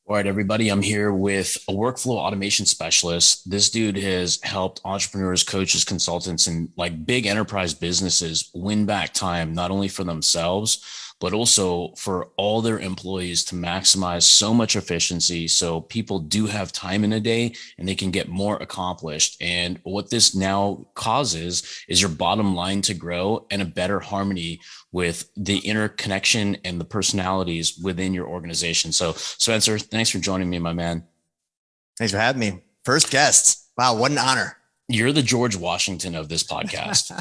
All right, everybody. I'm here with a workflow automation specialist. This dude has helped entrepreneurs, coaches, consultants, and like big enterprise businesses win back time, not only for themselves, but also for all their employees to maximize so much efficiency. So people do have time in a day and they can get more accomplished. And what this now causes is your bottom line to grow and a better harmony with the interconnection and the personalities within your organization. So, Spencer, thanks for joining me, my man. Thanks for having me. First guest. Wow, what an honor. You're the George Washington of this podcast.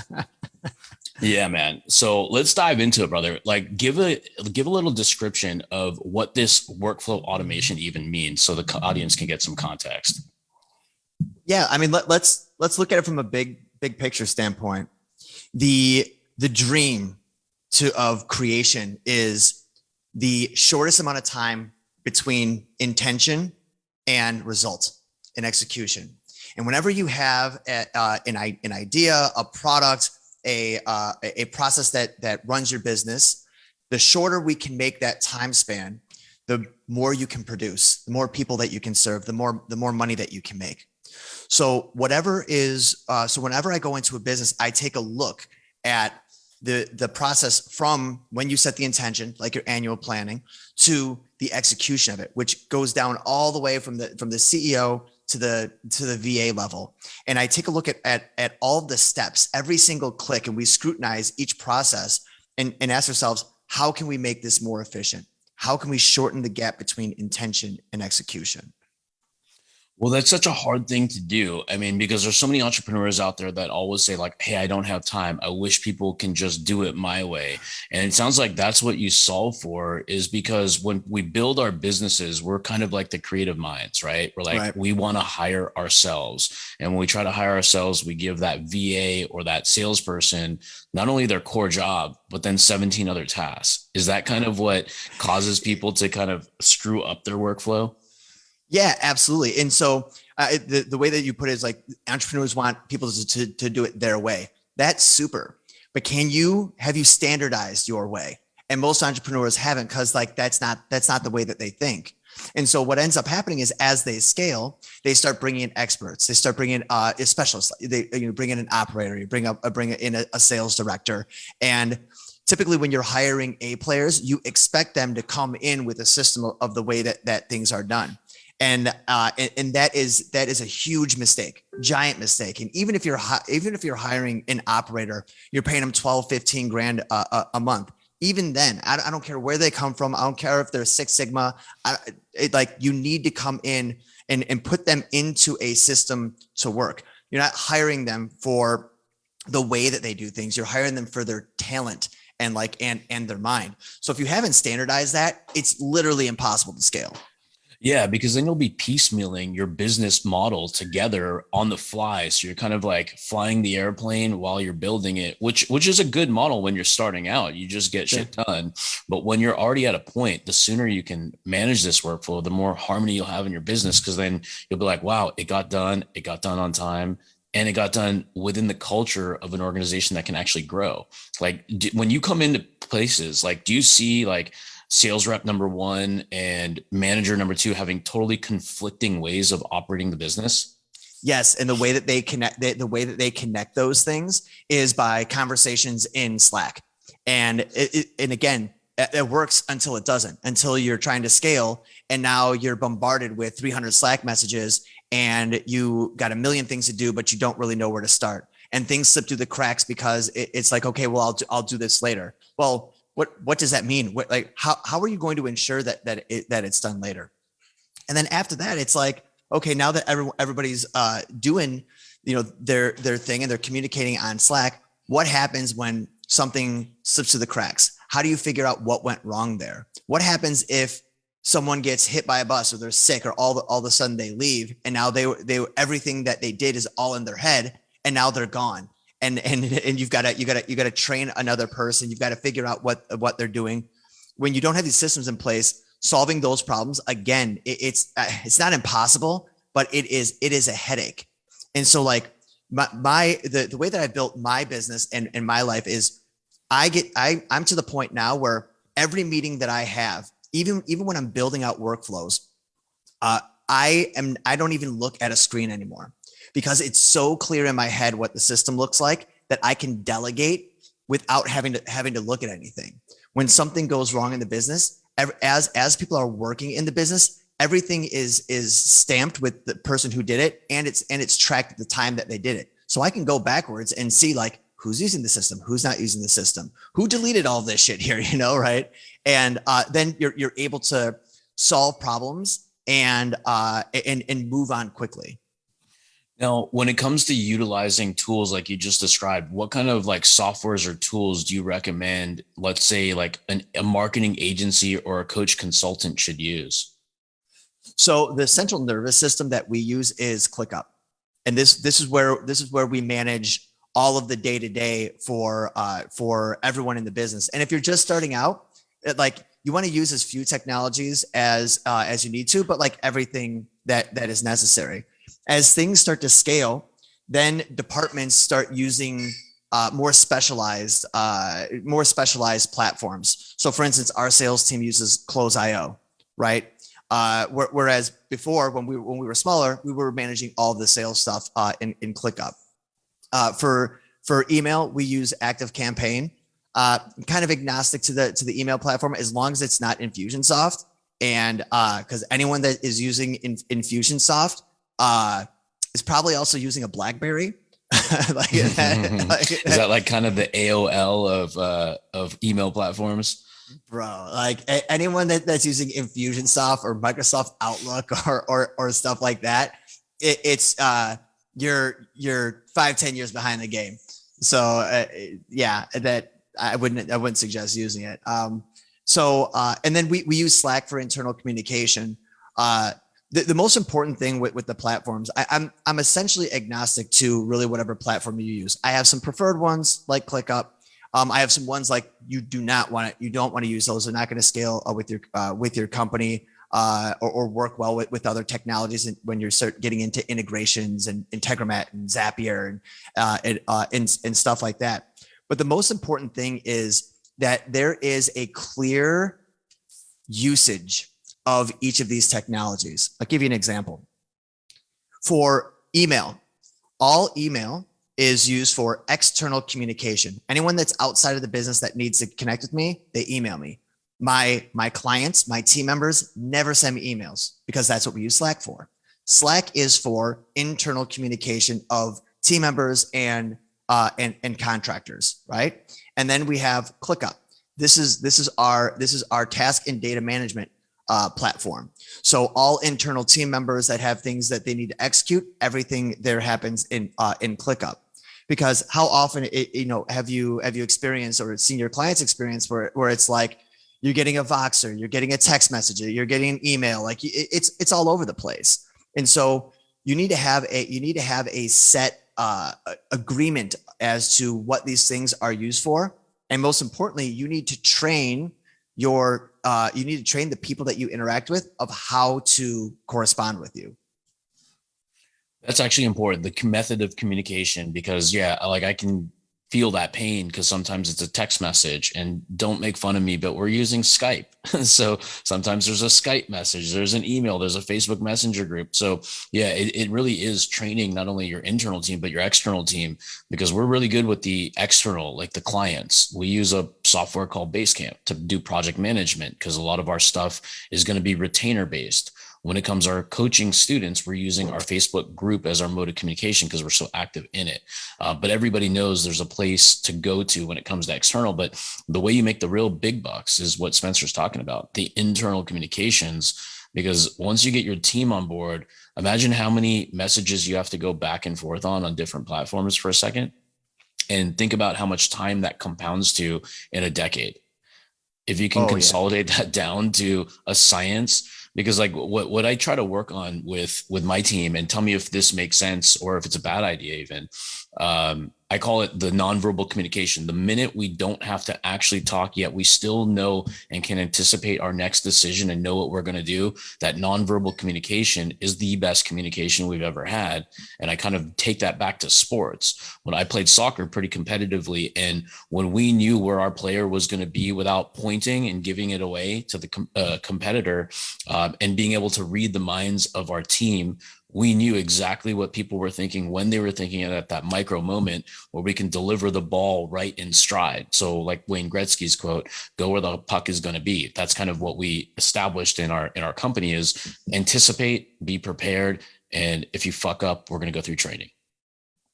Yeah, man. So let's dive into it, brother. Like give a little description of what this workflow automation even means so the audience can get some context. Yeah, I mean let's look at it from a big picture standpoint. The dream of creation is the shortest amount of time between intention and result and execution. And whenever you have an idea, a product, a process that runs your business, the shorter we can make that time span, the more you can produce, the more people that you can serve, the more money that you can make. So whenever I go into a business, I take a look at the process from when you set the intention, like your annual planning, to the execution of it, which goes down all the way from the CEO to the VA level. And I take a look at all of the steps, every single click, and we scrutinize each process and ask ourselves, how can we make this more efficient? How can we shorten the gap between intention and execution? Well, that's such a hard thing to do. I mean, because there's so many entrepreneurs out there that always say, like, hey, I don't have time. I wish people can just do it my way. And it sounds like that's what you solve for, is because when we build our businesses, we're kind of like the creative minds, right? We're like, Right. we want to hire ourselves. And when we try to hire ourselves, we give that VA or that salesperson not only their core job, but then 17 other tasks. Is that kind of what causes people to kind of screw up their workflow? Yeah, absolutely. And so the way that you put it is like entrepreneurs want people to do it their way. That's super. But have you standardized your way? And most entrepreneurs haven't, because like that's not the way that they think. And so what ends up happening is as they scale, they start bringing in experts. They start bringing in specialists. They bring in an operator. You bring in a sales director. And typically when you're hiring A players, you expect them to come in with a system of the way that things are done. And that is a huge mistake, giant mistake. And even if you're hiring an operator, you're paying them 12, 15 grand a month. Even then, I don't care where they come from. I don't care if they're Six Sigma. You need to come in and put them into a system to work. You're not hiring them for the way that they do things. You're hiring them for their talent and their mind. So if you haven't standardized that, it's literally impossible to scale. Yeah, because then you'll be piecemealing your business model together on the fly. So you're kind of like flying the airplane while you're building it, which is a good model when you're starting out. You just get shit done. But when you're already at a point, the sooner you can manage this workflow, the more harmony you'll have in your business. Because then you'll be like, wow, it got done on time. And it got done within the culture of an organization that can actually grow. Like when you come into places, like, do you see like sales rep number one and manager number two having totally conflicting ways of operating the business? Yes, and the way that they connect those things is by conversations in Slack. And again, it works until it doesn't, until you're trying to scale and now you're bombarded with 300 Slack messages and you got a million things to do, but you don't really know where to start. And things slip through the cracks because it's like, okay, well, I'll do this later. Well, what does that mean? How are you going to ensure that it's done later? And then after that, it's like, okay, now that everybody's doing, their thing and they're communicating on Slack, what happens when something slips through the cracks? How do you figure out what went wrong there? What happens if someone gets hit by a bus or they're sick or all of a sudden they leave and now they everything that they did is all in their head and now they're gone. And you've got to train another person. You've got to figure out what they're doing. When you don't have these systems in place, solving those problems, again, it's not impossible, but it is a headache. And so like the way that I built my business and my life is I'm to the point now where every meeting that I have, even when I'm building out workflows, Uh, I don't even look at a screen anymore because it's so clear in my head what the system looks like that I can delegate without having to look at anything. When something goes wrong in the business, as people are working in the business, everything is stamped with the person who did it, and it's tracked at the time that they did it. So I can go backwards and see like who's using the system, who's not using the system, who deleted all this shit here, right? And then you're able to solve problems and move on quickly. Now, when it comes to utilizing tools like you just described, what kind of like softwares or tools do you recommend, let's say like a marketing agency or a coach consultant should use? So the central nervous system that we use is ClickUp, and this is where we manage all of the day to day for everyone in the business. And if you're just starting out, like you want to use as few technologies as you need to, but like everything that is necessary. As things start to scale, then departments start using more specialized platforms. So, for instance, our sales team uses Close.io, right? Whereas before, when we were smaller, we were managing all the sales stuff in ClickUp. For email, we use Active Campaign. Kind of agnostic to the email platform as long as it's not Infusionsoft, and because anyone that is using Infusionsoft is probably also using a BlackBerry. Is that like kind of the AOL of email platforms? Bro, like anyone that's using Infusionsoft or Microsoft Outlook or stuff like that, it's you're 5-10 years behind the game. So yeah, that I wouldn't suggest using it. And then we use Slack for internal communication. The most important thing with the platforms, I'm essentially agnostic to really whatever platform you use. I have some preferred ones like ClickUp. I have some ones like you don't want to use those. They're not going to scale with your company or work well with other technologies. And when you start getting into integrations and Integromat and Zapier and stuff like that. But the most important thing is that there is a clear usage of each of these technologies. I'll give you an example. For email, all email is used for external communication. Anyone that's outside of the business that needs to connect with me, they email me. My clients, my team members never send me emails because that's what we use Slack for. Slack is for internal communication of team members and contractors, right? And then we have ClickUp. This is our task and data management platform. So all internal team members that have things that they need to execute, everything there happens in ClickUp. Because how often have you experienced or seen your clients experience where it's like you're getting a Voxer, you're getting a text message, you're getting an email, like it's all over the place. And so you need to have a set agreement as to what these things are used for. And most importantly, you need to train the people that you interact with of how to correspond with you. That's actually important, the method of communication, because yeah, like I can feel that pain because sometimes it's a text message, and don't make fun of me, but we're using Skype. So sometimes there's a Skype message, there's an email, there's a Facebook Messenger group. So yeah, it really is training not only your internal team, but your external team, because we're really good with the external, like the clients. We use a software called Basecamp to do project management because a lot of our stuff is going to be retainer based. When it comes to our coaching students, we're using our Facebook group as our mode of communication because we're so active in it. But everybody knows there's a place to go to when it comes to external. But the way you make the real big bucks is what Spencer's talking about, the internal communications. Because once you get your team on board, imagine how many messages you have to go back and forth on different platforms for a second. And think about how much time that compounds to in a decade. If you can consolidate that down to a science, because like what I try to work on with my team, and tell me if this makes sense or if it's a bad idea even, I call it the nonverbal communication. The minute we don't have to actually talk yet, we still know and can anticipate our next decision and know what we're going to do. That nonverbal communication is the best communication we've ever had. And I kind of take that back to sports. When I played soccer pretty competitively, and when we knew where our player was going to be without pointing and giving it away to the competitor, and being able to read the minds of our team, we knew exactly what people were thinking when they were thinking it at that micro moment where we can deliver the ball right in stride. So like Wayne Gretzky's quote, go where the puck is going to be. That's kind of what we established in our company is anticipate, be prepared. And if you fuck up, we're going to go through training.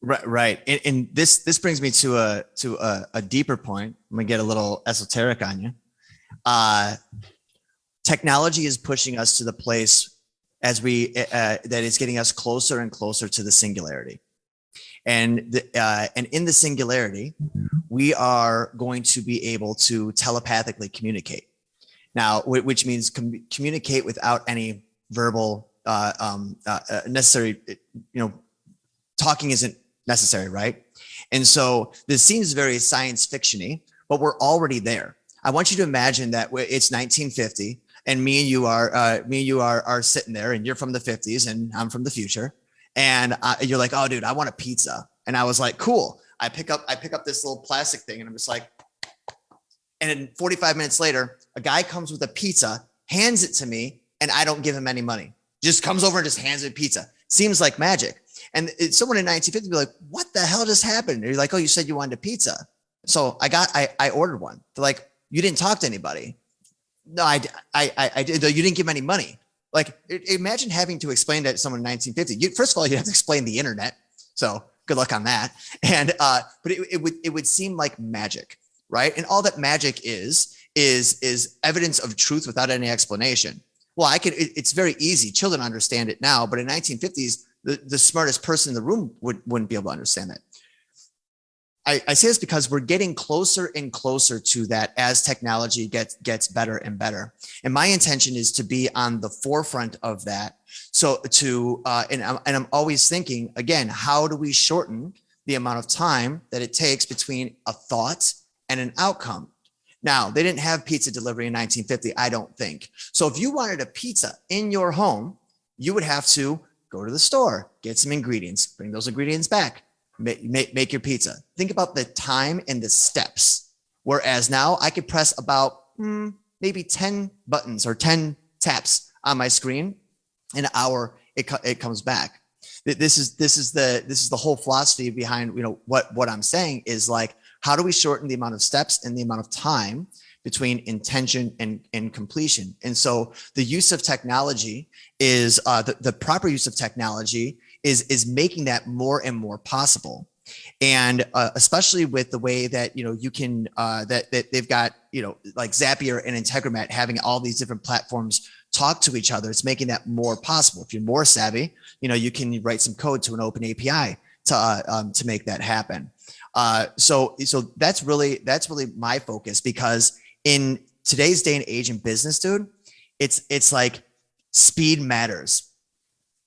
Right, right. And this brings me to a deeper point. I'm gonna get a little esoteric on you. Technology is pushing us to the place as that is getting us closer and closer to the singularity. And in the singularity, we are going to be able to telepathically communicate. Now, which means communicate without any verbal necessary. Talking isn't necessary, right? And so this seems very science fiction-y, but we're already there. I want you to imagine that it's 1950. And me and you are sitting there, and you're from the 50s, and I'm from the future, and you're like, "Oh, dude, I want a pizza," and I was like, "Cool." I pick up this little plastic thing, and I'm just like, and then 45 minutes later, a guy comes with a pizza, hands it to me, and I don't give him any money. Just comes over and just hands me pizza. Seems like magic. And someone in 1950 would be like, "What the hell just happened?" And you're like, "Oh, you said you wanted a pizza," so I ordered one. They're like, "You didn't talk to anybody." No, I did. You didn't give me any money. Like, imagine having to explain that to someone in 1950. First of all, you have to explain the internet. So good luck on that. And but it would seem like magic, right? And all that magic is evidence of truth without any explanation. Well, it's very easy. Children understand it now, but in 1950s, the smartest person in the room wouldn't be able to understand that. I say this because we're getting closer and closer to that as technology gets better and better. And my intention is to be on the forefront of that. So and I'm always thinking, again, how do we shorten the amount of time that it takes between a thought and an outcome? Now, they didn't have pizza delivery in 1950, I don't think. So if you wanted a pizza in your home, you would have to go to the store, get some ingredients, bring those ingredients back, make your pizza. Think about the time and the steps. Whereas now I could press about maybe 10 buttons or 10 taps on my screen. In an hour, it comes back. This is the whole philosophy behind what I'm saying is like, how do we shorten the amount of steps and the amount of time between intention and completion? And so the use of technology is the proper use of technology is making that more and more possible. And especially with the way that you can that they've got like Zapier and Integromat having all these different platforms talk to each other, it's making that more possible. If you're more savvy, you can write some code to an open API to make that happen. So that's really my focus, because in today's day and age in business, dude, it's like speed matters.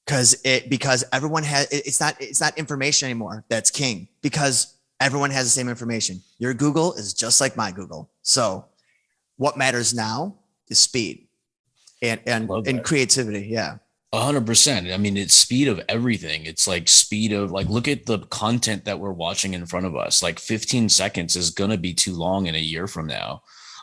Because everyone has, it's not information anymore that's king, because everyone has the same information. Your Google is just like my Google. So what matters now is speed and creativity. Yeah. 100%. I mean, it's speed of everything. It's like speed of look at the content that we're watching in front of us. Like 15 seconds is going to be too long in a year from now.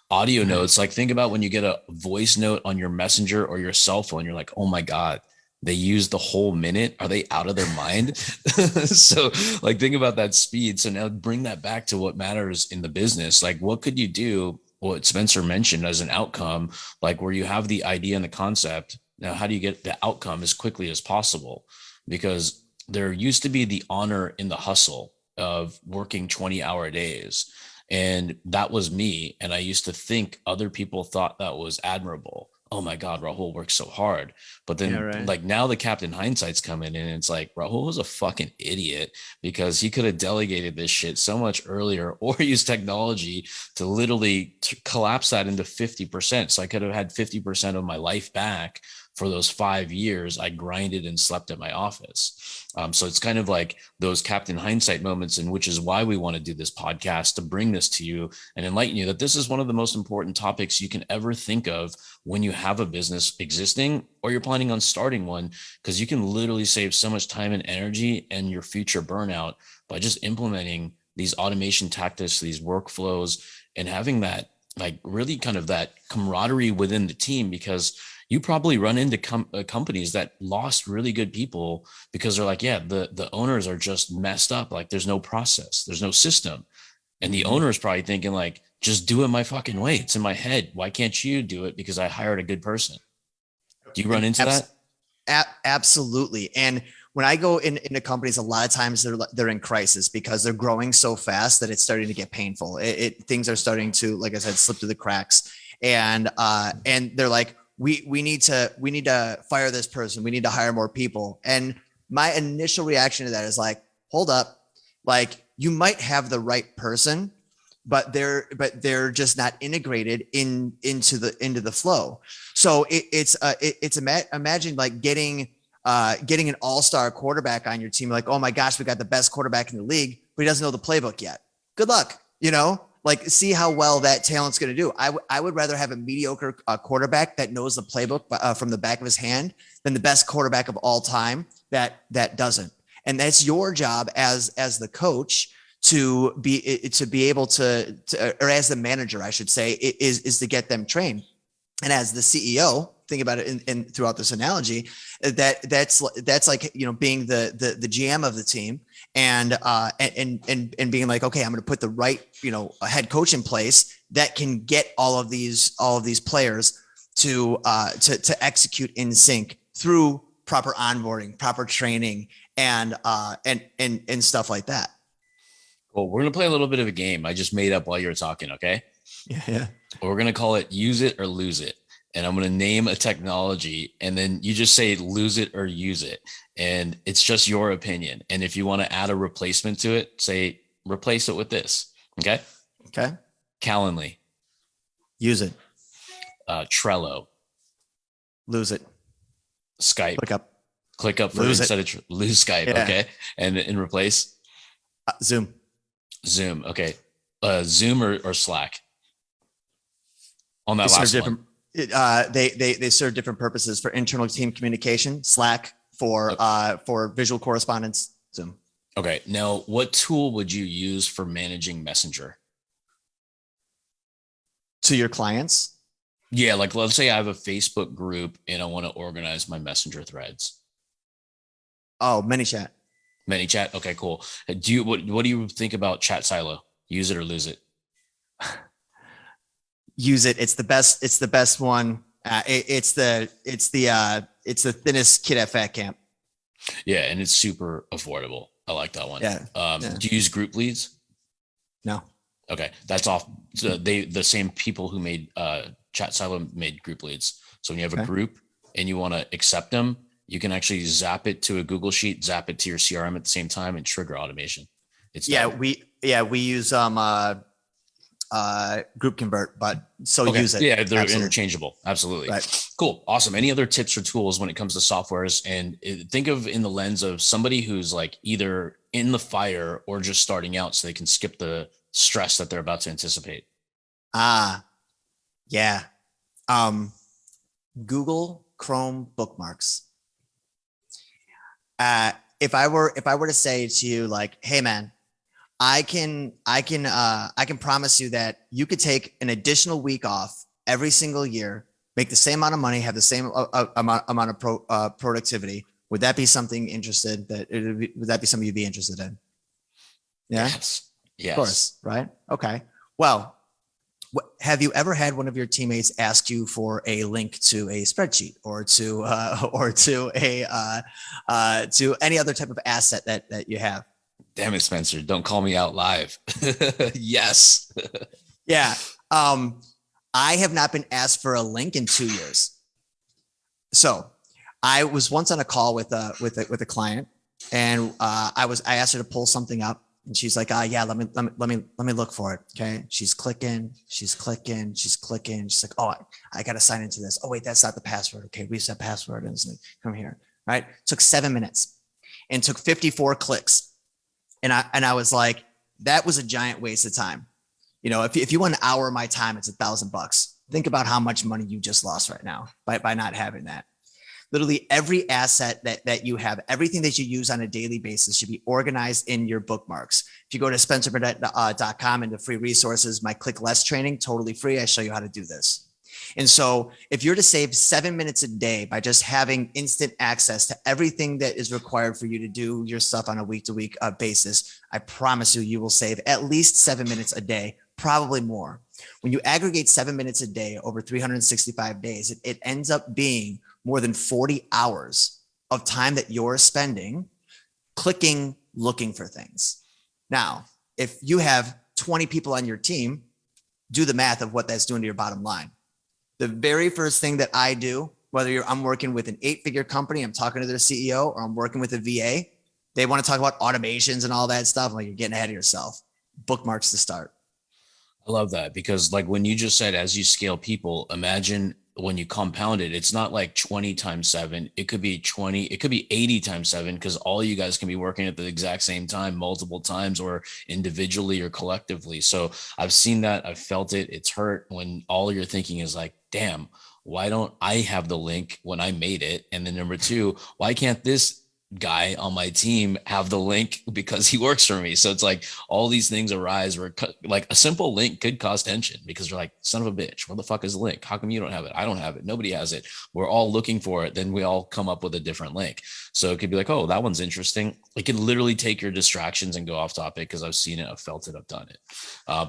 Audio notes, like think about when you get a voice note on your messenger or your cell phone, you're like, oh my God, they use the whole minute. Are they out of their mind? So like, think about that speed. So now bring that back to what matters in the business. Like, what could you do? What Spencer mentioned as an outcome, like where you have the idea and the concept. Now, how do you get the outcome as quickly as possible? Because there used to be the honor in the hustle of working 20-hour days. And that was me. And I used to think other people thought that was admirable. Oh my God, Rahul works so hard. But then like now the Captain Hindsight's coming in and it's like, Rahul was a fucking idiot because he could have delegated this shit so much earlier or used technology to literally collapse that into 50%. So I could have had 50% of my life back for those 5 years, I grinded and slept at my office. So it's kind of like those Captain Hindsight moments, and which is why we want to do this podcast, to bring this to you and enlighten you that this is one of the most important topics you can ever think of when you have a business existing or you're planning on starting one, because you can literally save so much time and energy and your future burnout by just implementing these automation tactics, these workflows, and having that like really kind of that camaraderie within the team. Because you probably run into companies that lost really good people because they're like, yeah, the owners are just messed up. Like there's no process, there's no system. And the owner is probably thinking like, just do it my fucking way. It's in my head. Why can't you do it? Because I hired a good person. Do you run into that? Absolutely. And when I go into companies, a lot of times they're in crisis because they're growing so fast that it's starting to get painful. Things are starting to, like I said, slip through the cracks. And they're like, we need to fire this person. We need to hire more people. And my initial reaction to that is like, hold up, like you might have the right person, but they're just not integrated into the flow. So imagine like getting an all-star quarterback on your team. Like, oh my gosh, we got the best quarterback in the league, but he doesn't know the playbook yet. Good luck, like see how well that talent's going to do. I would rather have a mediocre quarterback that knows the playbook from the back of his hand than the best quarterback of all time that doesn't. And that's your job as the coach to be able to or as the manager, I should say, is to get them trained. And as the CEO, think about it in throughout this analogy, that's like, being the GM of the team and being like, okay, I'm going to put the right, head coach in place that can get all of these players to execute in sync through proper onboarding, proper training, and stuff like that. Well, we're going to play a little bit of a game I just made up while you were talking. Okay. Yeah. We're going to call it use it or lose it. And I'm going to name a technology and then you just say lose it or use it. And it's just your opinion. And if you want to add a replacement to it, say replace it with this. Okay. Okay. Calendly. Use it. Trello. Lose it. Skype. Click up for instead of lose Skype. Yeah. Okay. And replace Zoom. Okay. Zoom or Slack on that last one. They serve different purposes. For internal team communication, Slack. For visual correspondence, Zoom. Okay. Now, what tool would you use for managing Messenger? To your clients? Yeah. Like let's say I have a Facebook group and I want to organize my Messenger threads. Oh, ManyChat. ManyChat. Okay, cool. What do you think about Chat Silo? Use it or lose it? Use it. It's the best. It's the best one. It's the thinnest kid at fat camp. Yeah, and it's super affordable. I like that one. Yeah. Do you use group leads? No. Okay, that's off. So the same people who made Chat Silo made group leads. So when you have a group and you want to accept them, you can actually zap it to a Google Sheet, zap it to your CRM at the same time, and trigger automation. It's done. we use Group Convert, but use it. Yeah, they're interchangeable. Absolutely. Right. Cool. Awesome. Any other tips or tools when it comes to softwares? And think of in the lens of somebody who's like either in the fire or just starting out so they can skip the stress that they're about to anticipate. Yeah. Google Chrome bookmarks. If I were to say to you like, hey man, I can promise you that you could take an additional week off every single year, make the same amount of money, have the same amount of productivity. Would that be something would that be something you'd be interested in? Yeah. Yes. Of course. Right. Okay. Well, have you ever had one of your teammates ask you for a link to a spreadsheet or to any other type of asset that you have? Damn it, Spencer. Don't call me out live. Yes. Yeah. I have not been asked for a link in 2 years. So I was once on a call with a client and I asked her to pull something up And she's like, yeah, let me look for it. Okay. She's clicking. She's like, oh, I got to sign into this. Oh, wait, that's not the password. Okay. Reset password. And come here. Right. Took 7 minutes and took 54 clicks. And I was like, that was a giant waste of time. If you want an hour of my time, it's $1,000. Think about how much money you just lost right now by not having that. Literally every asset that you have, everything that you use on a daily basis should be organized in your bookmarks. If you go to spencerburnett.com into free resources, my Click Less training, totally free. I show you how to do this. And so if you're to save 7 minutes a day by just having instant access to everything that is required for you to do your stuff on a week-to-week basis, I promise you will save at least 7 minutes a day, probably more. When you aggregate 7 minutes a day over 365 days, it ends up being more than 40 hours of time that you're spending clicking, looking for things. Now, if you have 20 people on your team, do the math of what that's doing to your bottom line. The very first thing that I do, whether I'm working with an 8-figure company, I'm talking to their CEO, or I'm working with a VA, they want to talk about automations and all that stuff. I'm like, you're getting ahead of yourself. Bookmarks to start. I love that because like when you just said, as you scale people, imagine when you compound it, it's not like 20 times 7. It could be 20, it could be 80 times 7 because all you guys can be working at the exact same time, multiple times or individually or collectively. So I've seen that. I've felt it. It's hurt when all you're thinking is like, damn, why don't I have the link when I made it? And then number 2, why can't this guy on my team have the link because he works for me? So it's like all these things arise where like a simple link could cause tension because you're like, son of a bitch, where the fuck is the link? How come you don't have it? I don't have it. Nobody has it. We're all looking for it. Then we all come up with a different link. So it could be like, oh, that one's interesting. It can literally take your distractions and go off topic because I've seen it, I've felt it, I've done it.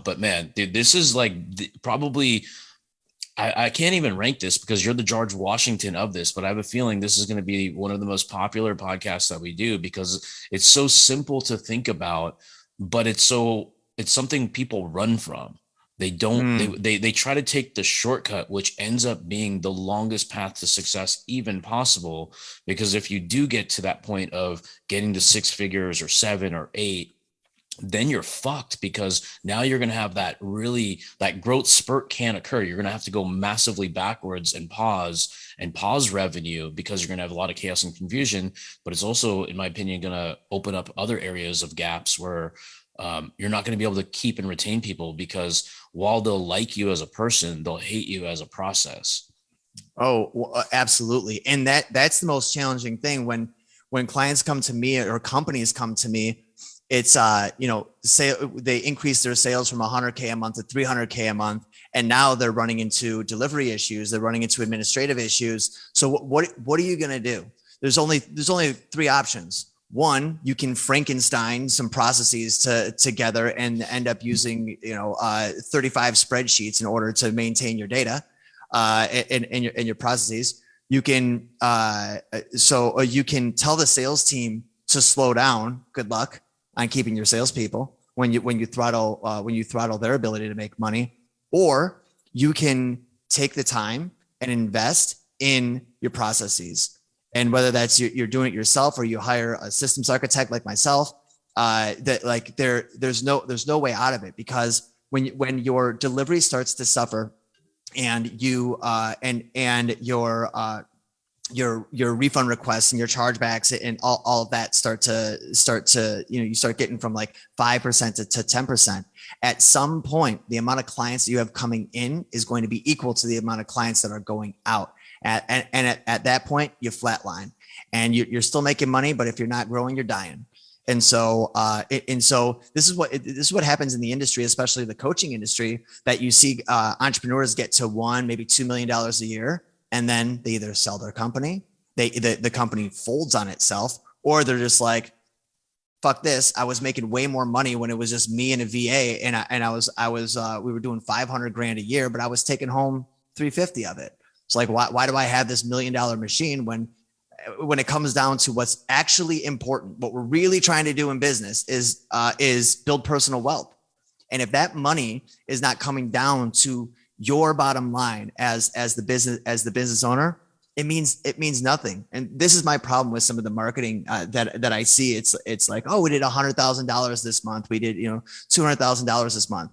But man, dude, this is like probably I can't even rank this because you're the George Washington of this, but I have a feeling this is going to be one of the most popular podcasts that we do because it's so simple to think about, but it's something people run from. They don't, they try to take the shortcut, which ends up being the longest path to success even possible. Because if you do get to that point of getting to 6 figures or 7 or 8, then you're fucked because now you're going to have that growth spurt can't occur. You're going to have to go massively backwards and pause revenue because you're going to have a lot of chaos and confusion. But it's also, in my opinion, going to open up other areas of gaps where you're not going to be able to keep and retain people because while they'll like you as a person, they'll hate you as a process. Oh, well, absolutely. And that's the most challenging thing when clients come to me or companies come to me. It's say they increase their sales from 100K a month to 300K a month, and now they're running into delivery issues. They're running into administrative issues. So what are you going to do? There's only 3 options. One, you can Frankenstein some processes together and end up using 35 spreadsheets in order to maintain your data in your processes. You can you can tell the sales team to slow down. Good luck on keeping your salespeople when you throttle their ability to make money, or you can take the time and invest in your processes. And whether that's you're doing it yourself or you hire a systems architect like myself, there's no way out of it because when your delivery starts to suffer and you and your refund requests and your chargebacks and all of that start to you start getting from like 5% to 10%. At some point, the amount of clients that you have coming in is going to be equal to the amount of clients that are going out. At that point, you flatline and you're still making money, but if you're not growing, you're dying. And so this is what happens in the industry, especially the coaching industry, that you see entrepreneurs get to maybe $2 million a year. And then they either sell their company, the company folds on itself, or they're just like, fuck this. I was making way more money when it was just me and a VA. And we were doing 500 grand a year, but I was taking home 350 of it. It's like, why do I have this $1 million machine when it comes down to what's actually important? What we're really trying to do in business is build personal wealth. And if that money is not coming down to your bottom line as the business owner, it means nothing. And this is my problem with some of the marketing that I see. It's like, oh, we did $100,000 this month. We did, $200,000 this month.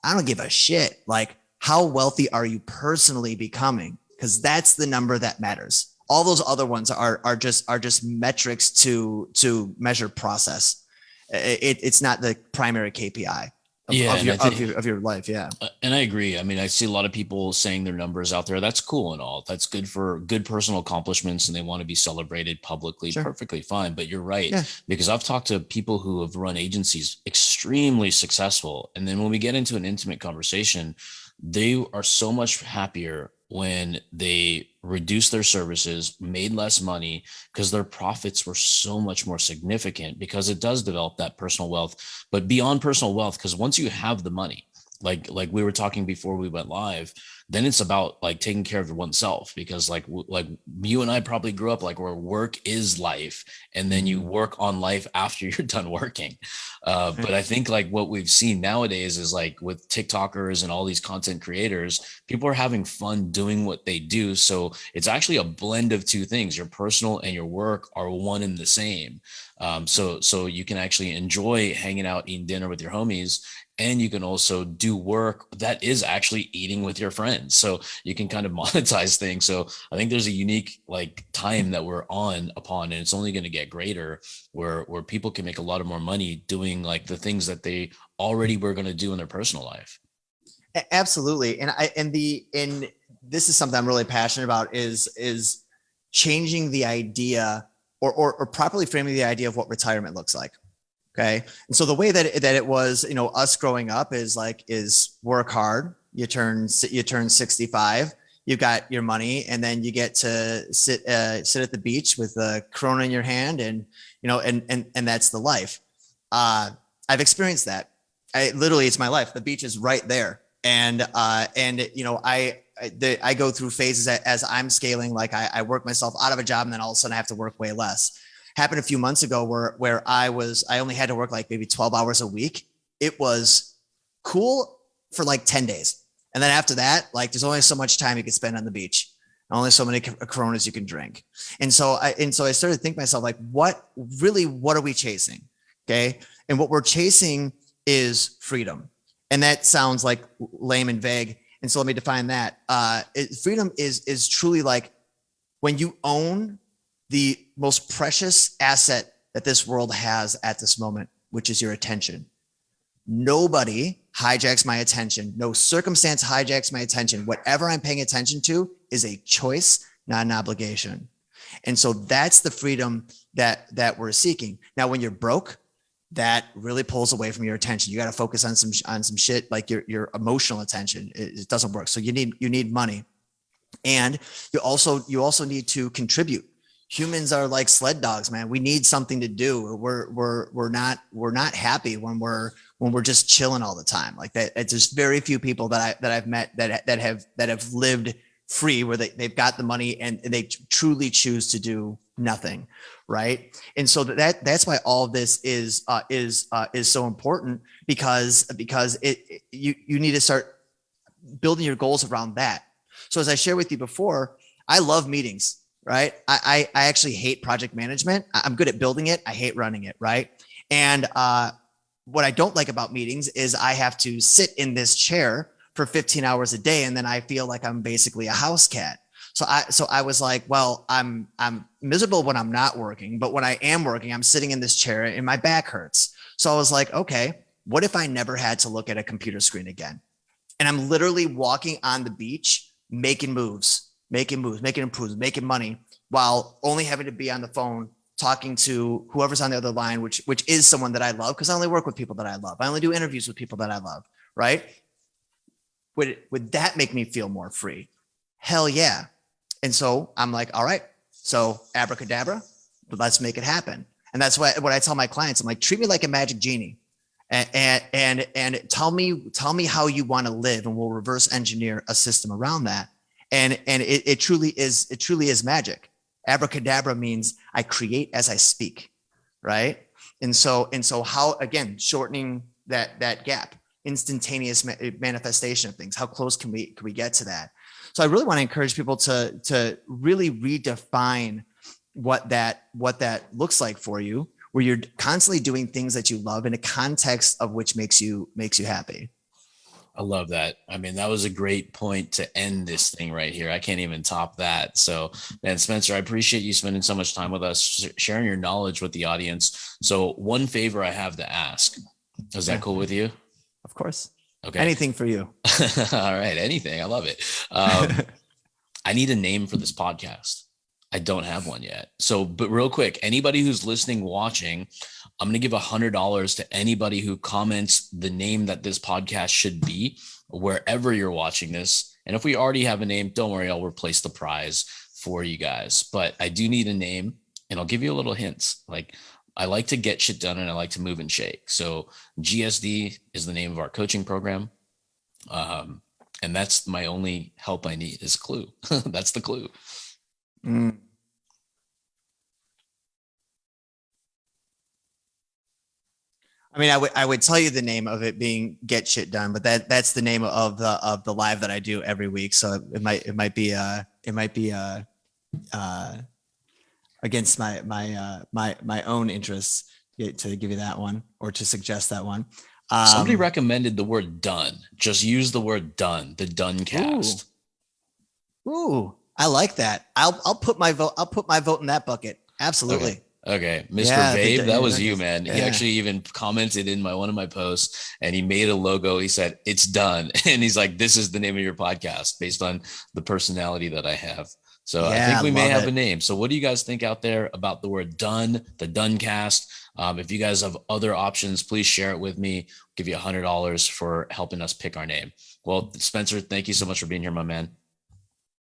I don't give a shit. Like, how wealthy are you personally becoming? Because that's the number that matters. All those other ones are just metrics to measure process. It's not the primary KPI of, Yeah, of and your I of think your of your life. Yeah. And I agree. I mean, I see a lot of people saying their numbers out there. That's cool and all. That's good for good personal accomplishments and they want to be celebrated publicly. Sure. Perfectly fine. But you're right. Yeah. Because I've talked to people who have run agencies extremely successful. And then when we get into an intimate conversation, they are so much happier when they reduced their services, made less money because their profits were so much more significant because it does develop that personal wealth. But beyond personal wealth, because once you have the money, like we were talking before we went live, then it's about like taking care of oneself because like you and I probably grew up like where work is life and then you Mhm. work on life after you're done working. But Right. I think like what we've seen nowadays is like with TikTokers and all these content creators, people are having fun doing what they do. So it's actually a blend of two things. Your personal and your work are one and the same. So you can actually enjoy hanging out, eating dinner with your homies, and you can also do work that is actually eating with your friends. So you can kind of monetize things. So I think there's a unique like time that we're on upon, and it's only going to get greater where people can make a lot of more money doing like the things that they already were going to do in their personal life. Absolutely. And this is something I'm really passionate about is changing the idea or properly framing the idea of what retirement looks like. Okay. And so the way that it was, us growing up is work hard. You turn 65, you've got your money, and then you get to sit at the beach with a Corona in your hand, and that's the life. I've experienced that. It's my life. The beach is right there, I go through phases as I'm scaling. Like I work myself out of a job, and then all of a sudden I have to work way less. Happened a few months ago where I only had to work like maybe 12 hours a week. It was cool for like 10 days. And then after that, like there's only so much time you can spend on the beach. Only so many Coronas you can drink. And so I started to think to myself, like, what are we chasing? Okay. And what we're chasing is freedom. And that sounds like lame and vague. And so let me define that. Freedom is truly like when you own the most precious asset that this world has at this moment, which is your attention. Nobody hijacks my attention. No circumstance hijacks my attention. Whatever I'm paying attention to is a choice, not an obligation. And so that's the freedom that we're seeking. Now, when you're broke, that really pulls away from your attention. You got to focus on some shit like your emotional attention. It doesn't work. So you need money, and you also need to contribute. Humans are like sled dogs, man. We need something to do. We're not happy when we're just chilling all the time. Like that, it's just very few people that I've met that have lived free where they've got the money and they truly choose to do nothing, right? And so that's why all of this is so important because you need to start building your goals around that. So as I shared with you before, I love meetings, right? I actually hate project management. I'm good at building it. I hate running it, right? And what I don't like about meetings is I have to sit in this chair for 15 hours a day, and then I feel like I'm basically a house cat. So I was like, well, I'm miserable when I'm not working, but when I am working, I'm sitting in this chair and my back hurts. So I was like, okay, what if I never had to look at a computer screen again? And I'm literally walking on the beach, making making improvements, making money while only having to be on the phone talking to whoever's on the other line, which is someone that I love because I only work with people that I love. I only do interviews with people that I love, right? Would that make me feel more free? Hell yeah. And so I'm like, all right, so abracadabra, let's make it happen. And that's what I tell my clients. I'm like, treat me like a magic genie and tell me how you want to live, and we'll reverse engineer a system around that. And it truly is magic. Abracadabra means I create as I speak, right? And so how, again, shortening that gap, instantaneous manifestation of things. How close can we get to that? So I really want to encourage people to really redefine what that looks like for you, where you're constantly doing things that you love in a context of which makes you happy. I love that. I mean, that was a great point to end this thing right here. I can't even top that. So, man, Spencer, I appreciate you spending so much time with us, sharing your knowledge with the audience. So, one favor I have to ask, is that cool with you? Of course. Okay. Anything for you. All right. Anything. I love it. I need a name for this podcast. I don't have one yet. So, but real quick, anybody who's listening, watching, I'm going to give $100 to anybody who comments the name that this podcast should be, wherever you're watching this. And if we already have a name, don't worry, I'll replace the prize for you guys. But I do need a name, and I'll give you a little hints. Like, I like to get shit done and I like to move and shake. So GSD is the name of our coaching program. And that's my only help I need is a clue. That's the clue. Mm. I mean, I would tell you the name of it being Get Shit Done, but that's the name of the live that I do every week. So it might be against my own interests to give you that one or to suggest that one. Somebody recommended the word done. Just use the word done, the done cast. Ooh, I like that. I'll put my vote in that bucket. Absolutely. Okay. Mr. Babe, that was you, man. He actually even commented in one of my posts and he made a logo. He said, it's done. And he's like, this is the name of your podcast based on the personality that I have. So I think we may have a name. So what do you guys think out there about the word done, the done cast? If you guys have other options, please share it with me. I'll give you $100 for helping us pick our name. Well, Spencer, thank you so much for being here, my man.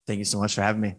Thank you so much for having me.